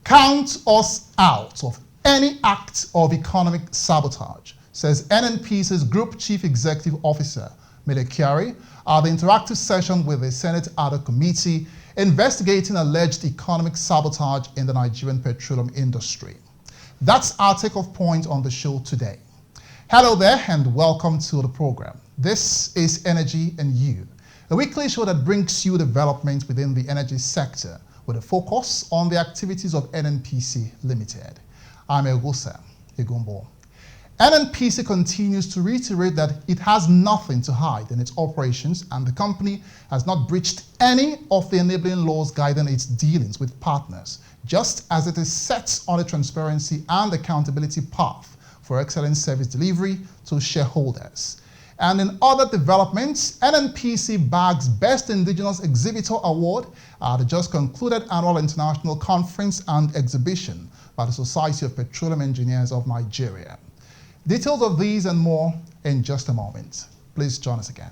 Count us out of any act of economic sabotage, says NNPC's Group Chief Executive Officer, Mele Kyari, at the interactive session with the Senate Ad Committee investigating alleged economic sabotage in the Nigerian petroleum industry. That's our takeoff point on the show today. Hello there and welcome to the program. This is Energy and You, a weekly show that brings you developments within the energy sector with a focus on the activities of NNPC Limited. I'm Egusa Egumbo. NNPC continues to reiterate that it has nothing to hide in its operations and the company has not breached any of the enabling laws guiding its dealings with partners, just as it is set on a transparency and accountability path for excellent service delivery to shareholders. And in other developments, NNPC bags Best Indigenous Exhibitor Award at the just concluded annual international conference and exhibition by the Society of Petroleum Engineers of Nigeria. Details of these and more in just a moment. Please join us again.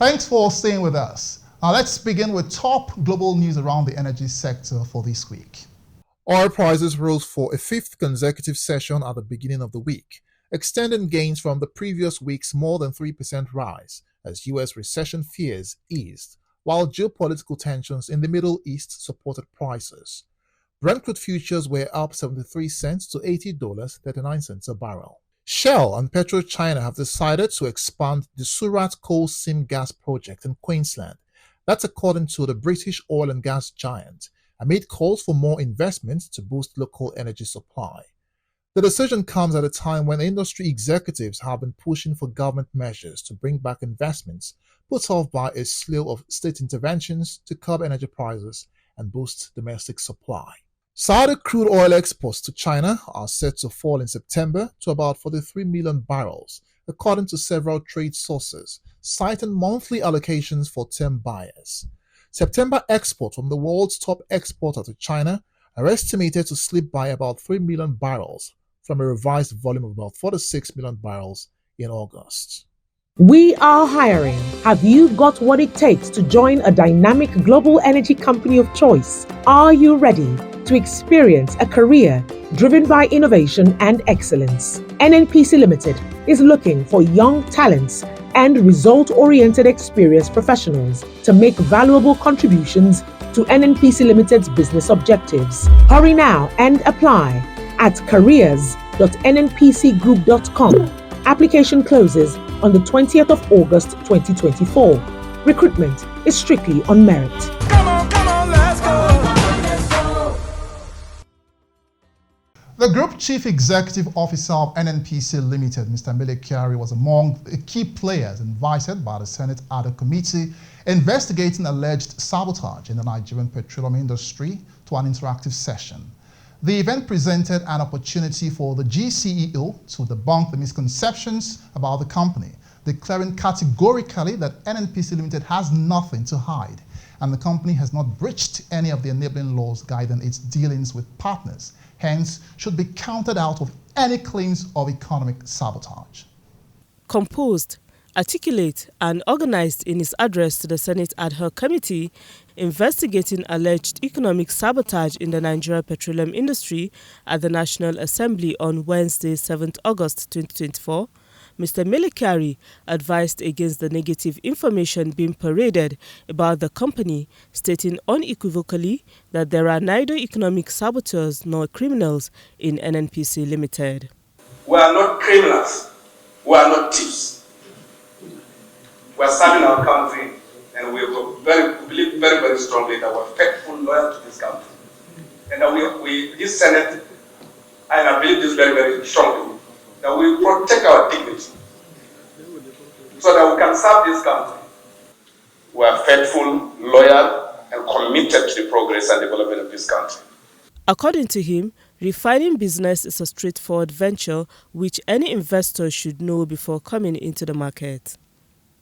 Thanks for staying with us. Now let's begin with top global news around the energy sector for this week. Oil prices rose for a fifth consecutive session at the beginning of the week, extending gains from the previous week's more than 3% rise as U.S. recession fears eased, while geopolitical tensions in the Middle East supported prices. Brent crude futures were up 73 cents to $80.39 a barrel. Shell and PetroChina have decided to expand the Surat coal seam gas project in Queensland. That's according to the British oil and gas giant, amid calls for more investment to boost local energy supply. The decision comes at a time when industry executives have been pushing for government measures to bring back investments put off by a slew of state interventions to curb energy prices and boost domestic supply. Saudi crude oil exports to China are set to fall in September to about 43 million barrels, according to several trade sources, citing monthly allocations for term buyers. September exports from the world's top exporter to China are estimated to slip by about 3 million barrels from a revised volume of about 46 million barrels in August. We are hiring. Have you got what it takes to join a dynamic global energy company of choice? Are you ready to experience a career driven by innovation and excellence? NNPC Limited is looking for young talents and result-oriented experienced professionals to make valuable contributions to NNPC Limited's business objectives. Hurry now and apply at careers.nnpcgroup.com. Application closes on the 20th of August 2024. Recruitment is strictly on merit. Come on, let's go. The Group Chief Executive Officer of NNPC Limited, Mr. Mele Kyari, was among the key players invited by the Senate Ad Committee investigating alleged sabotage in the Nigerian petroleum industry to an interactive session. The event presented an opportunity for the GCEO to debunk the misconceptions about the company, declaring categorically that NNPC Limited has nothing to hide and the company has not breached any of the enabling laws guiding its dealings with partners, hence should be counted out of any claims of economic sabotage. Composed, articulate and organized in his address to the Senate Ad Hoc Committee investigating alleged economic sabotage in the Nigeria petroleum industry at the National Assembly on Wednesday, 7th August 2024, Mr. Mele Kyari advised against the negative information being paraded about the company, stating unequivocally that there are neither economic saboteurs nor criminals in NNPC Limited. We are not criminals. We are not thieves. We are serving our country, and we believe very, very strongly that we are faithful, loyal to this country. And that this Senate, and I believe this very, very strongly, that we protect our dignity so that we can serve this country. We are faithful, loyal, and committed to the progress and development of this country. According to him, refining business is a straightforward venture which any investor should know before coming into the market.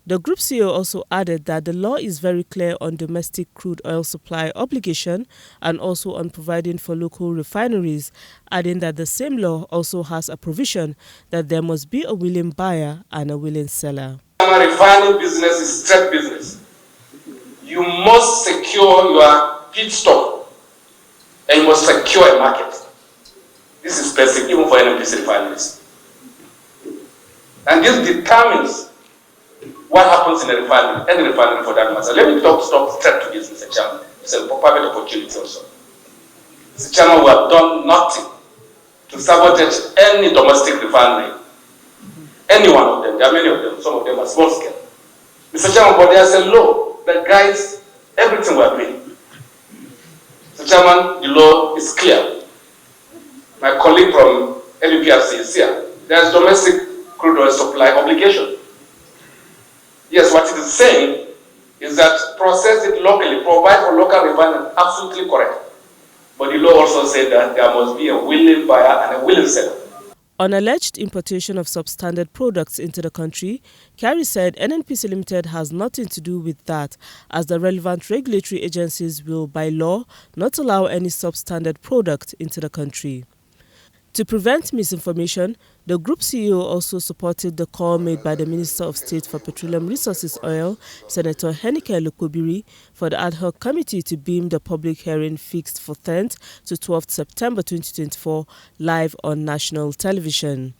The group CEO also added that the law is very clear on domestic crude oil supply obligation and also on providing for local refineries, adding that the same law also has a provision that there must be a willing buyer and a willing seller. Refining business is straight business. You must secure your feedstock and you must secure a market. This is basic even for NNPC refineries. And this determines what happens in a refinery, any refinery for that matter. Let me talk straight to this, Mr. Chairman. It's a private opportunity also. Mr. Chairman, we have done nothing to sabotage any domestic refinery. Any one of them. There are many of them. Some of them are small scale. Mr. Chairman, but there's a law that guides everything we are doing. Mr. Chairman, the law is clear. My colleague from NNPC is here. There's domestic crude oil supply obligation. Yes, what it is saying is that process it locally, provide for local refining, absolutely correct. But the law also said that there must be a willing buyer and a willing seller. On alleged importation of substandard products into the country, Carey said NNPC Limited has nothing to do with that, as the relevant regulatory agencies will, by law, not allow any substandard product into the country. To prevent misinformation, the group CEO also supported the call made by the Minister of State for Petroleum Resources Oil, Senator Henike Lukobiri, for the ad hoc committee to beam the public hearing fixed for 10th to 12th September 2024 live on national television.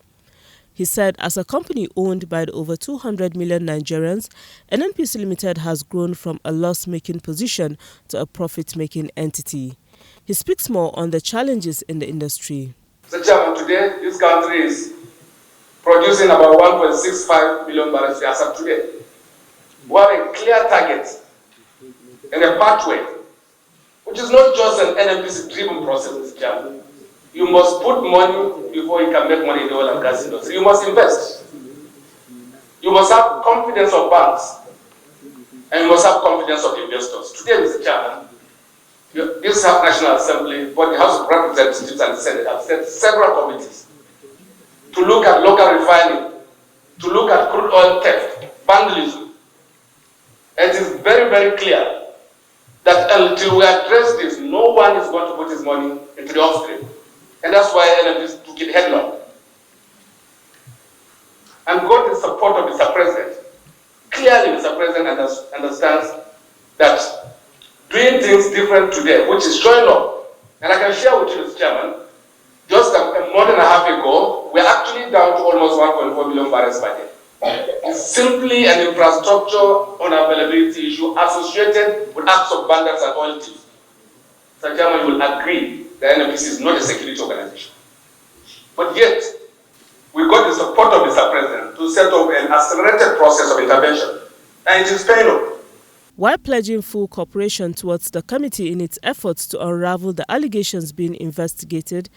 He said as a company owned by the over 200 million Nigerians, NNPC Limited has grown from a loss-making position to a profit-making entity. He speaks more on the challenges in the industry. Mr. Chairman, today this country is producing about 1.65 million barrels as of today. We have a clear target and a pathway, which is not just an NNPC-driven process, Mr. Chairman. You must put money before you can make money in the oil and gas industry. You must invest. You must have confidence of banks, and you must have confidence of investors. Today, Mr. Chairman, this National Assembly, but the House of Representatives and the Senate have set several committees to look at local refining, to look at crude oil theft, vandalism. And it is very, very clear that until we address this, no one is going to put his money into the upstream. And that's why NNPC took it headlong. And got the support of Mr. President. Clearly, Mr. President understands that doing things different today, which is showing up. And I can share with you, Mr. Chairman, just a month and a half ago, we're actually down to almost 1.4 million barrels per day. It's simply an infrastructure unavailability issue associated with acts of bandits and oil thieves. Mr. Chairman, you will agree that NNPC is not a security organization. But yet, we got the support of Mr. President to set up an accelerated process of intervention. And it is paying off. While pledging full cooperation towards the committee in its efforts to unravel the allegations being investigated,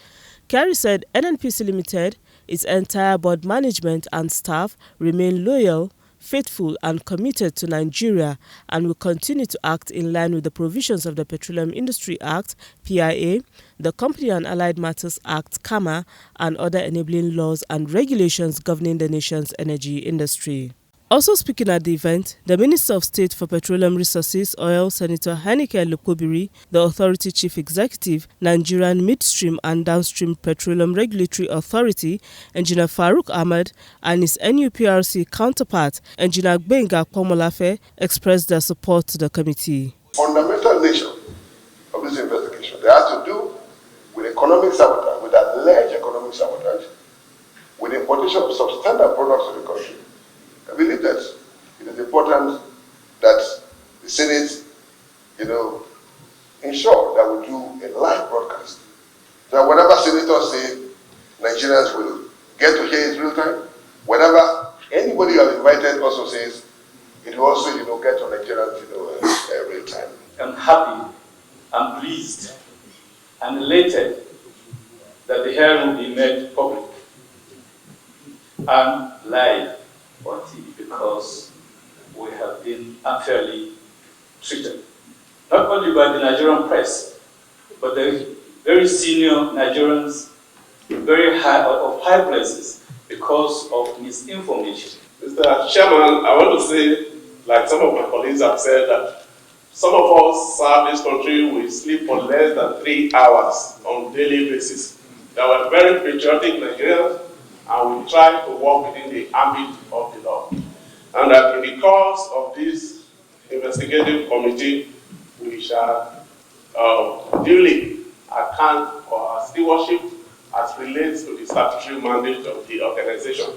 Carey said NNPC Limited, its entire board management and staff remain loyal, faithful and committed to Nigeria and will continue to act in line with the provisions of the Petroleum Industry Act, PIA, the Company and Allied Matters Act, CAMA, and other enabling laws and regulations governing the nation's energy industry. Also speaking at the event, the Minister of State for Petroleum Resources Oil, Senator Henike Lukobiri, the Authority Chief Executive, Nigerian Midstream and Downstream Petroleum Regulatory Authority, Engineer Farouk Ahmed, and his NUPRC counterpart, Engineer Gbenga Pomolafe, expressed their support to the committee. Fundamental nature of this investigation, they has to do with economic sabotage, with alleged economic sabotage, with the importation of substandard products to the country. I believe that it is important that the Senate, ensure that we do a live broadcast. So whatever senators say, Nigerians will get to hear it real time. Whatever anybody you have invited also says, it will also, get to Nigerians, real time. I'm happy, I'm pleased, and elated that the hearing will be made public and live on TV because we have been unfairly treated, not only by the Nigerian press, but the very senior Nigerians, very high places because of misinformation. Mr. Chairman, I want to say, like some of my colleagues have said, that some of us serve this country, we sleep for less than 3 hours on a daily basis. They were very patriotic Nigerians, and we try to work within the ambit of the law. And that in the course of this investigative committee, we shall duly account for our stewardship as relates to the statutory mandate of the organization.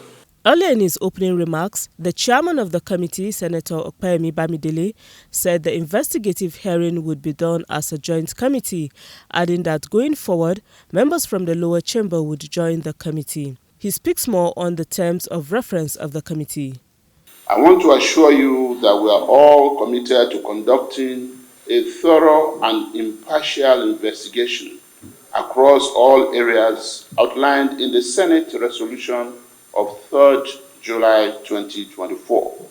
Earlier in his opening remarks, the chairman of the committee, Senator Okpeyemi Bamidele, said the investigative hearing would be done as a joint committee, adding that going forward, members from the lower chamber would join the committee. He speaks more on the terms of reference of the committee. I want to assure you that we are all committed to conducting a thorough and impartial investigation across all areas outlined in the Senate resolution of 3rd July 2024.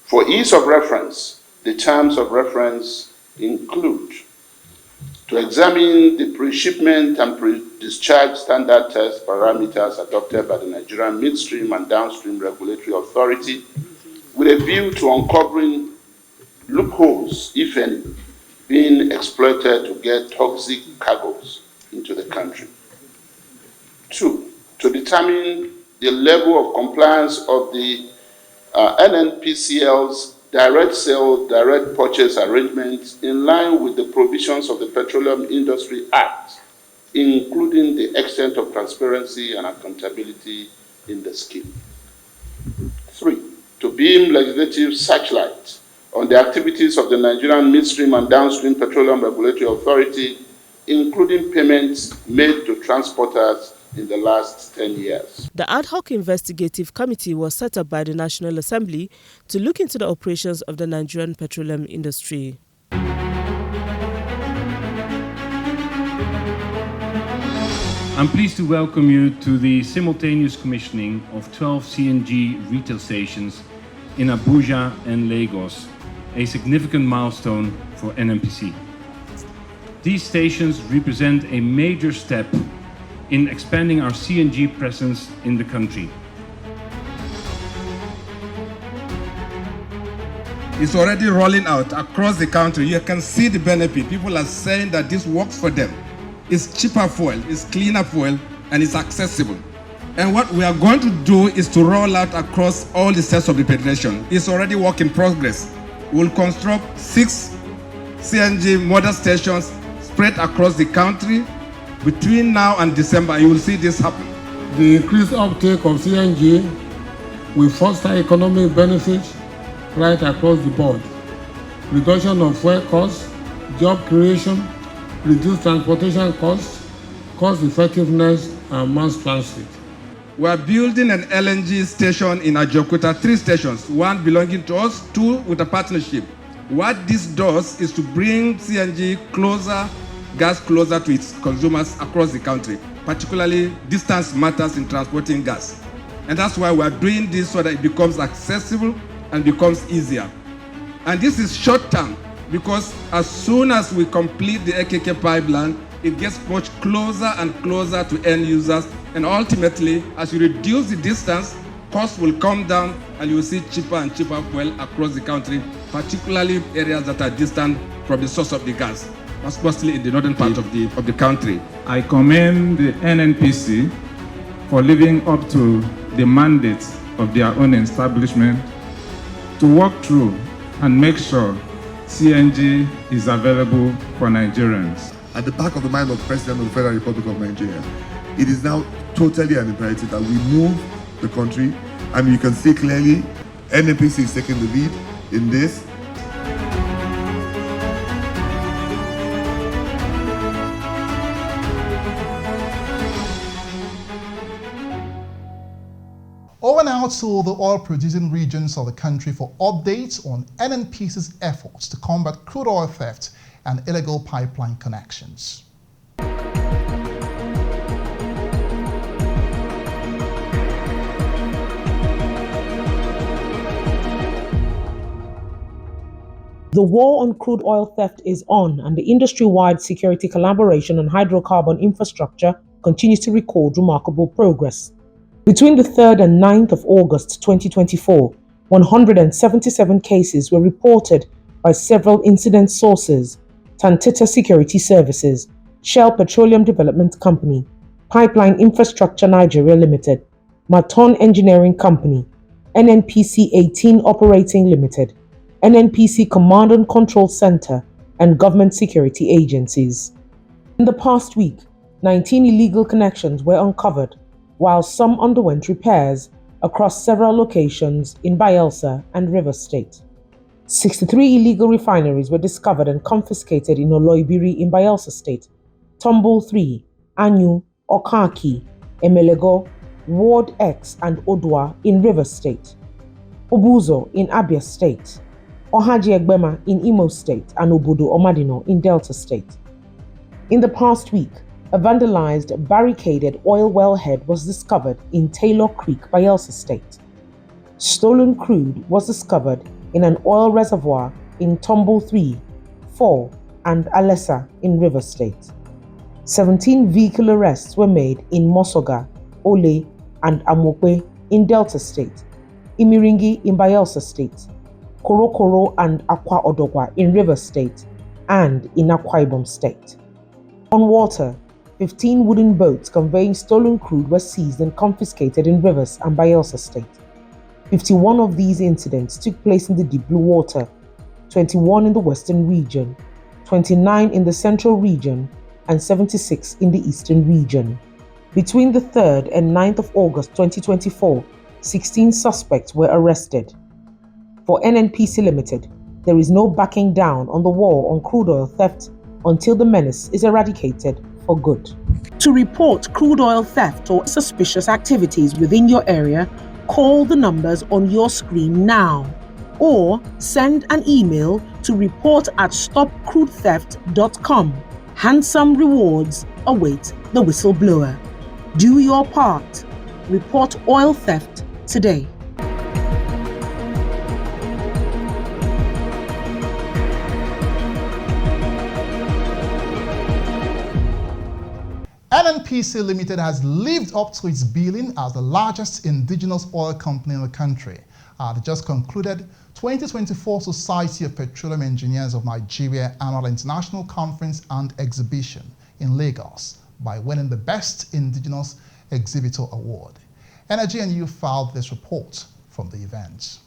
For ease of reference, the terms of reference include to examine the pre-shipment and pre-discharge standard test parameters adopted by the Nigerian Midstream and Downstream Regulatory Authority with a view to uncovering loopholes, if any, being exploited to get toxic cargoes into the country. 2, to determine the level of compliance of the NNPCL's direct sale, direct purchase arrangements in line with the provisions of the Petroleum Industry Act, including the extent of transparency and accountability in the scheme. 3, to beam legislative searchlight on the activities of the Nigerian Midstream and Downstream Petroleum Regulatory Authority, including payments made to transporters in the last 10 years. The ad hoc investigative committee was set up by the National Assembly to look into the operations of the Nigerian petroleum industry. I'm pleased to welcome you to the simultaneous commissioning of 12 CNG retail stations in Abuja and Lagos, a significant milestone for NNPC. These stations represent a major step in expanding our CNG presence in the country. It's already rolling out across the country. You can see the benefit. People are saying that this works for them. It's cheaper fuel, it's cleaner fuel, and it's accessible. And what we are going to do is to roll out across all the states of the Federation. It's already work in progress. We'll construct 6 CNG model stations spread across the country. Between now and December, you will see this happen. The increased uptake of CNG will foster economic benefits right across the board. Reduction of fuel costs, job creation, reduced transportation costs, cost effectiveness, and mass transit. We are building an LNG station in Ajokuta, 3 stations, 1 belonging to us, 2 with a partnership. What this does is to bring CNG closer, gas closer to its consumers across the country. Particularly, distance matters in transporting gas. And that's why we are doing this so that it becomes accessible and becomes easier. And this is short term because as soon as we complete the AKK pipeline, it gets much closer and closer to end users. And ultimately, as you reduce the distance, costs will come down and you will see cheaper and cheaper fuel across the country, particularly areas that are distant from the source of the gas, especially in the northern part of the country. I commend the NNPC for living up to the mandate of their own establishment to work through and make sure CNG is available for Nigerians. At the back of the mind of the President of the Federal Republic of Nigeria, it is now totally an imperative that we move the country, and you can see clearly NNPC is taking the lead in this. Over now to the oil-producing regions of the country for updates on NNPC's efforts to combat crude oil theft and illegal pipeline connections. The war on crude oil theft is on, and the industry-wide security collaboration on hydrocarbon infrastructure continues to record remarkable progress. Between the 3rd and 9th of August 2024, 177 cases were reported by several incident sources: Tantita Security Services, Shell Petroleum Development Company, Pipeline Infrastructure Nigeria Limited, Maton Engineering Company, NNPC 18 Operating Limited, NNPC Command and Control Center, and government security agencies. In the past week, 19 illegal connections were uncovered, while some underwent repairs across several locations in Bayelsa and Rivers State. 63 illegal refineries were discovered and confiscated in Oloibiri in Bayelsa State, Tumble 3, Anyu, Okaki, Emelego, Ward X and Odwa in Rivers State, Obuzo in Abia State, Ohaji Egbema in Imo State, and Obodo Omadino in Delta State. In the past week, a vandalized, barricaded oil wellhead was discovered in Taylor Creek, Bayelsa State. Stolen crude was discovered in an oil reservoir in Tumble 3, 4, and Alessa in Rivers State. 17 vehicle arrests were made in Mosoga, Ole, and Amokwe in Delta State, Imiringi in Bayelsa State, Korokoro and Akwa Odogwa in Rivers State, and in Akwa Ibom State. On water, 15 wooden boats conveying stolen crude were seized and confiscated in Rivers and Bayelsa State. 51 of these incidents took place in the deep blue water, 21 in the western region, 29 in the central region, and 76 in the eastern region. Between the 3rd and 9th of August 2024, 16 suspects were arrested. For NNPC Limited, there is no backing down on the war on crude oil theft until the menace is eradicated for good. To report crude oil theft or suspicious activities within your area, call the numbers on your screen now, or send an email to report@stopcrudetheft.com. Handsome rewards await the whistleblower. Do your part. Report oil theft today. NNPC Limited has lived up to its billing as the largest indigenous oil company in the country at the just concluded 2024 Society of Petroleum Engineers of Nigeria Annual International Conference and Exhibition in Lagos by winning the Best Indigenous Exhibitor Award. Energy and You filed this report from the event.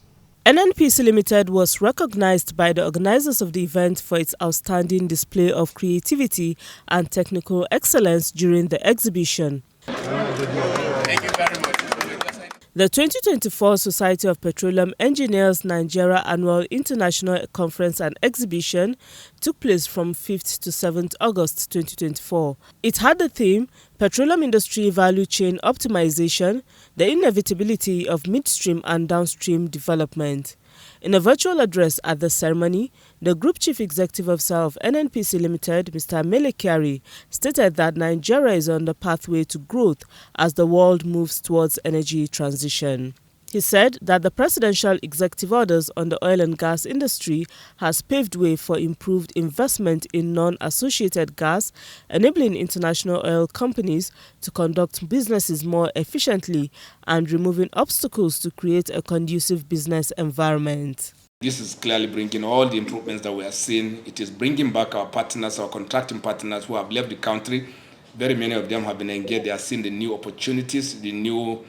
NNPC Limited was recognized by the organizers of the event for its outstanding display of creativity and technical excellence during the exhibition. Thank you very much. The 2024 Society of Petroleum Engineers Nigeria Annual International Conference and Exhibition took place from 5th to 7th August 2024. It had the theme Petroleum Industry Value Chain Optimization, the Inevitability of Midstream and Downstream Development. In a virtual address at the ceremony, the Group Chief Executive Officer of NNPC Limited, Mr. Mele Kyari, stated that Nigeria is on the pathway to growth as the world moves towards energy transition. He said that the presidential executive orders on the oil and gas industry has paved way for improved investment in non-associated gas, enabling international oil companies to conduct businesses more efficiently and removing obstacles to create a conducive business environment. This is clearly bringing all the improvements that we are seeing. It is bringing back our partners, our contracting partners who have left the country. Very many of them have been engaged. They are seeing the new opportunities, the new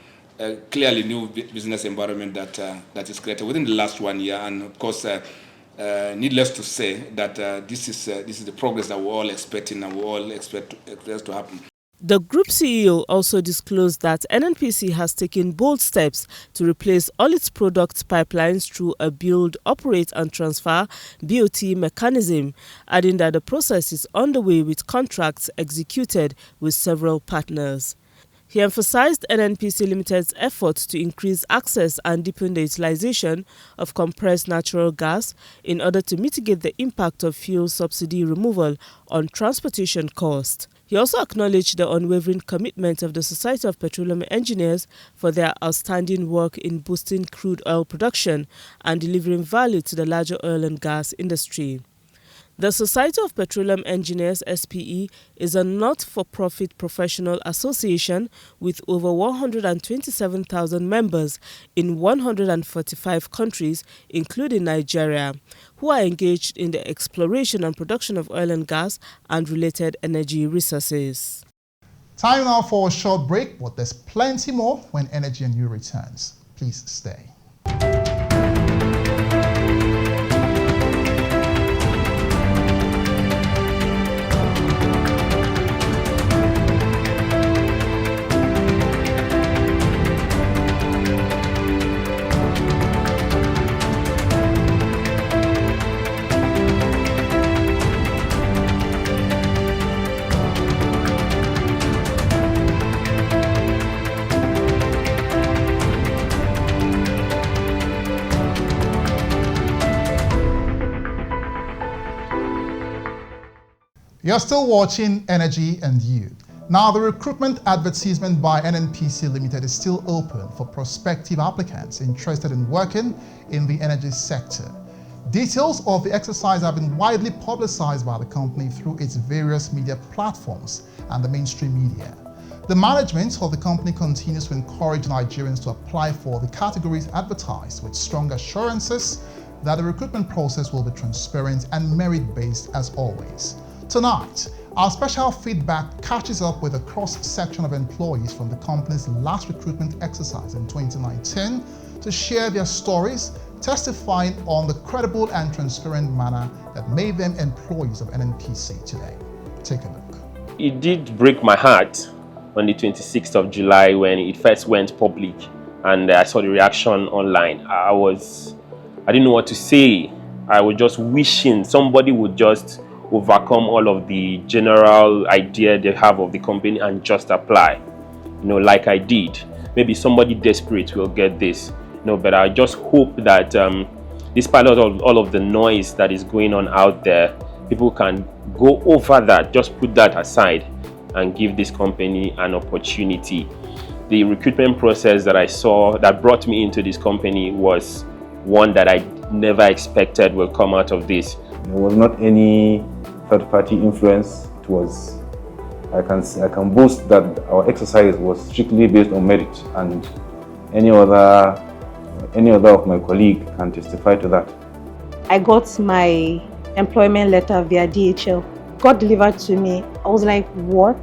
clearly new business environment that is created within the last 1 year, and of course, needless to say that this is the progress that we're all expecting and we all expect to happen. The group CEO also disclosed that NNPC has taken bold steps to replace all its product pipelines through a build, operate and transfer BOT mechanism, adding that the process is underway with contracts executed with several partners. He emphasized NNPC Limited's efforts to increase access and deepen the utilization of compressed natural gas in order to mitigate the impact of fuel subsidy removal on transportation costs. He also acknowledged the unwavering commitment of the Society of Petroleum Engineers for their outstanding work in boosting crude oil production and delivering value to the larger oil and gas industry. The Society of Petroleum Engineers (SPE) is a not-for-profit professional association with over 127,000 members in 145 countries, including Nigeria, who are engaged in the exploration and production of oil and gas and related energy resources. Time now for a short break, but there's plenty more when Energy and You returns. Please stay. You're still watching Energy and You. Now, the recruitment advertisement by NNPC Limited is still open for prospective applicants interested in working in the energy sector. Details of the exercise have been widely publicized by the company through its various media platforms and the mainstream media. The management of the company continues to encourage Nigerians to apply for the categories advertised with strong assurances that the recruitment process will be transparent and merit-based as always. Tonight, our special feedback catches up with a cross-section of employees from the company's last recruitment exercise in 2019 to share their stories, testifying on the credible and transparent manner that made them employees of NNPC today. Take a look. It did break my heart on the 26th of July when it first went public and I saw the reaction online. I didn't know what to say. I was just wishing somebody would just overcome all of the general idea they have of the company and just apply, like I did. Maybe somebody desperate will get this, but I just hope that despite all of the noise that is going on out there, people can go over that, just put that aside and give this company an opportunity. The recruitment process that I saw that brought me into this company was one that I never expected will come out of this. There was not any third-party influence. It was, I can boast that our exercise was strictly based on merit, and any other of my colleagues can testify to that. I got my employment letter via DHL. Got delivered to me. I was like, what?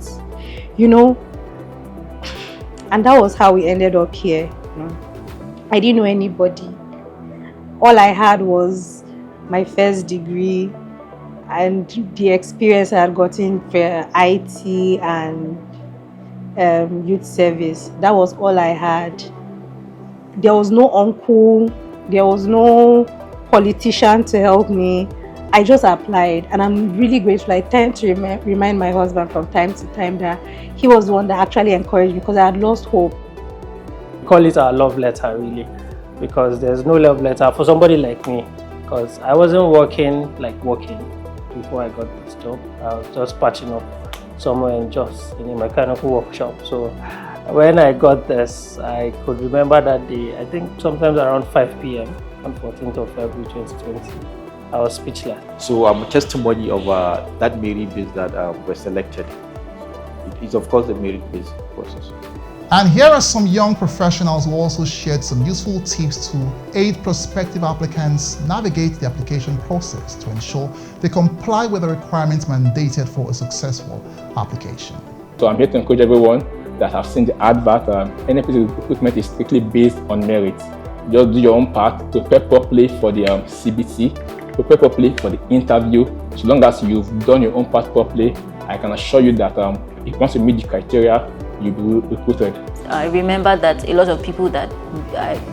And that was how we ended up here. I didn't know anybody. All I had was my first degree and the experience I had gotten for IT and youth service. That was all I had. There was no uncle, there was no politician to help me. I just applied, and I'm really grateful. I tend to remind my husband from time to time that he was the one that actually encouraged me, because I had lost hope. We call it our love letter, really, because there's no love letter for somebody like me, because I wasn't working before I got this job. I was just patching up somewhere in Jos in a mechanical workshop. So when I got this, I could remember that day, I think sometimes around 5 p.m. on 14th of February 2020. I was speechless. So I'm a testimony of that merit base that was selected. It is of course a merit-based process. And here are some young professionals who also shared some useful tips to aid prospective applicants navigate the application process to ensure they comply with the requirements mandated for a successful application. So I'm here to encourage everyone that have seen the advert. NNPC recruitment is strictly based on merit. Just do your own part, prepare properly for the CBT, prepare properly for the interview. So long as you've done your own part properly, I can assure you that if once you meet the criteria, you'll be recruited. I remember that a lot of people that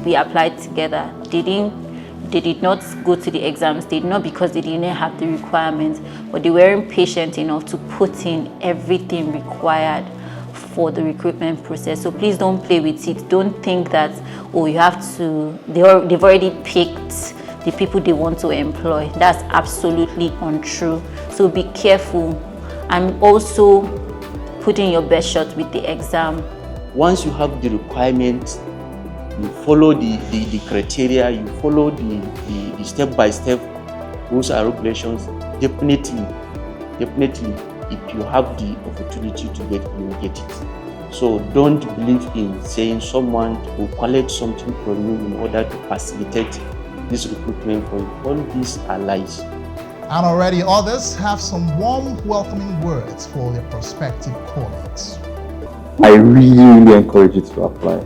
we applied together, they did not go to the exams. They did not because they didn't have the requirements, but they weren't patient enough to put in everything required for the recruitment process. So please don't play with it. Don't think that, oh, you have to, they've already picked the people they want to employ. That's absolutely untrue. So be careful, and also put in your best shot with the exam. Once you have the requirements, you follow the criteria, you follow the step-by-step rules and regulations, definitely, if you have the opportunity to get it, you will get it. So don't believe in saying someone will collect something from you in order to facilitate this recruitment for you. All these are lies. And already others have some warm, welcoming words for their prospective colleagues. I really encourage you to apply.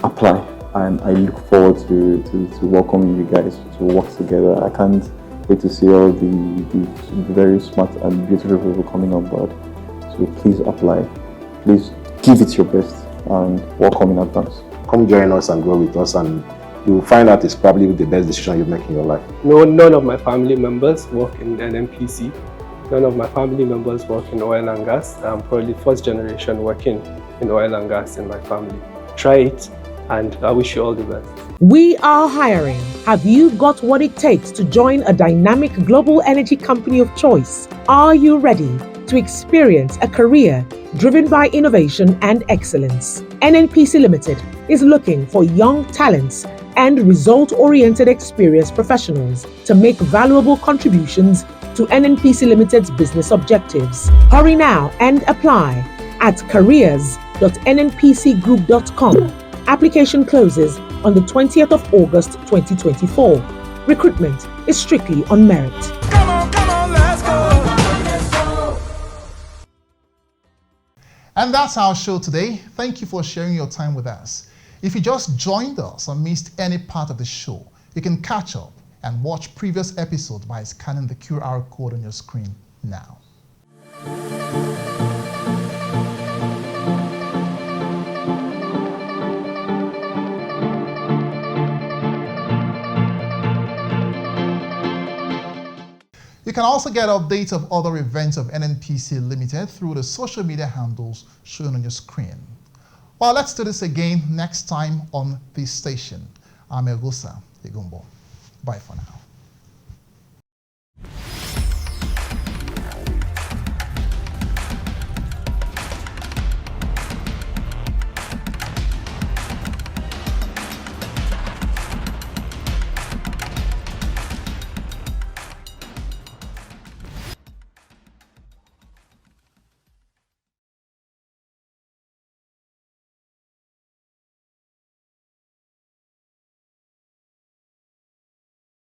Apply. And I look forward to welcoming you guys to work together. I can't wait to see all the very smart and beautiful people coming on board. So please apply. Please give it your best and welcome in advance. Come join us and grow with us, and you will find out it's probably the best decision you make in your life. No, none of my family members work in NNPC. None of my family members work in oil and gas. I'm probably first generation working in oil and gas in my family. Try it, and I wish you all the best. We are hiring. Have you got what it takes to join a dynamic global energy company of choice? Are you ready to experience a career driven by innovation and excellence? NNPC Limited is looking for young talents and result-oriented experienced professionals to make valuable contributions to NNPC Limited's business objectives. Hurry now and apply at careers.nnpcgroup.com. Application closes on the 20th of August 2024. Recruitment is strictly on merit. Come on, let's go. And that's our show today. Thank you for sharing your time with us. If you just joined us or missed any part of the show, you can catch up and watch previous episodes by scanning the QR code on your screen now. You can also get updates of other events of NNPC Limited through the social media handles shown on your screen. Well, let's do this again next time on this station. I'm Egusa Igumbo. Bye for now.